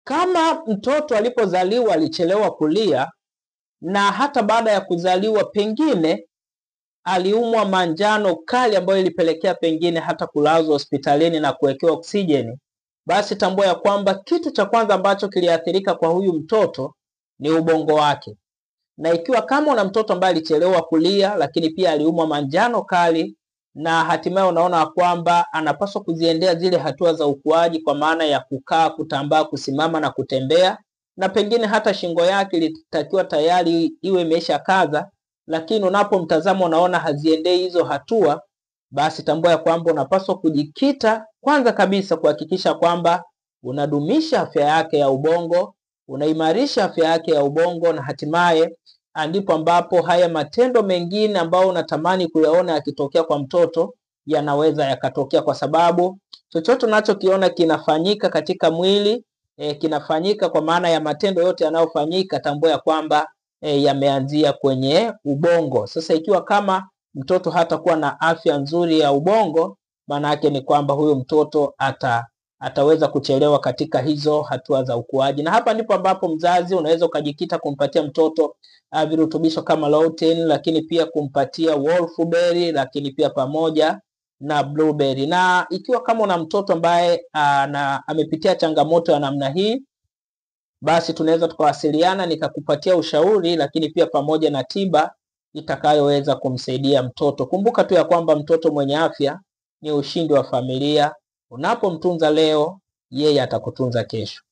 Kama mtoto alipozaliwa alichelewa kulia na hata baada ya kuzaliwa pengine aliumwa manjano kali ambayo ilipelekea pengine hata kulazwa hospitalini na kuwekewa oksijeni, basi tambua ya kwamba kitu cha kwanza ambacho kiliathirika kwa huyu mtoto ni ubongo wake. Na ikiwa kama una mtoto ambaye alichelewa kulia lakini pia aliumwa manjano kali na hatimaye unaona kwamba anapaswa kuziendea zile hatua za ukuaji kwa maana ya kukaa, kutambaa, kusimama na kutembea, na pengine hata shingo yake ilitakiwa tayari iwe imesha kaza, lakini unapomtazama unaona haziendei hizo hatua, basi tambua ya kwamba unapaswa kujikita kwanza kabisa kuhakikisha kwamba unadumisha afya yake ya ubongo, unaimarisha afya yake ya ubongo, na hatimaye ndipo ambapo haya matendo mengine ambayo unatamani kuyaona yakitokea kwa mtoto yanaweza yakatokea, kwa sababu chochote unachokiona kinafanyika katika mwili kinafanyika kwa maana ya matendo yote yanayofanyika, tambua ya kwamba yameanzia kwenye ubongo. Sasa ikiwa kama mtoto hatakuwa na afya nzuri ya ubongo, maana yake ni kwamba huyo mtoto ataweza kuchelewa katika hizo hatua za ukuaji. Na hapa ndipo ambapo mzazi unaweza ukajikita kumpatia mtoto virutubisho kama lutein, lakini pia kumpatia wolfberry, lakini pia pamoja na blueberry. Na ikiwa kama una mtoto ambaye amepitia changamoto ya namna hii, basi tunaweza tukawasiliana nikakupatia ushauri, lakini pia pamoja na tiba itakayoweza kumsaidia mtoto. Kumbuka tu ya kwamba mtoto mwenye afya ni ushindi wa familia. Unapomtunza leo, yeye atakutunza kesho.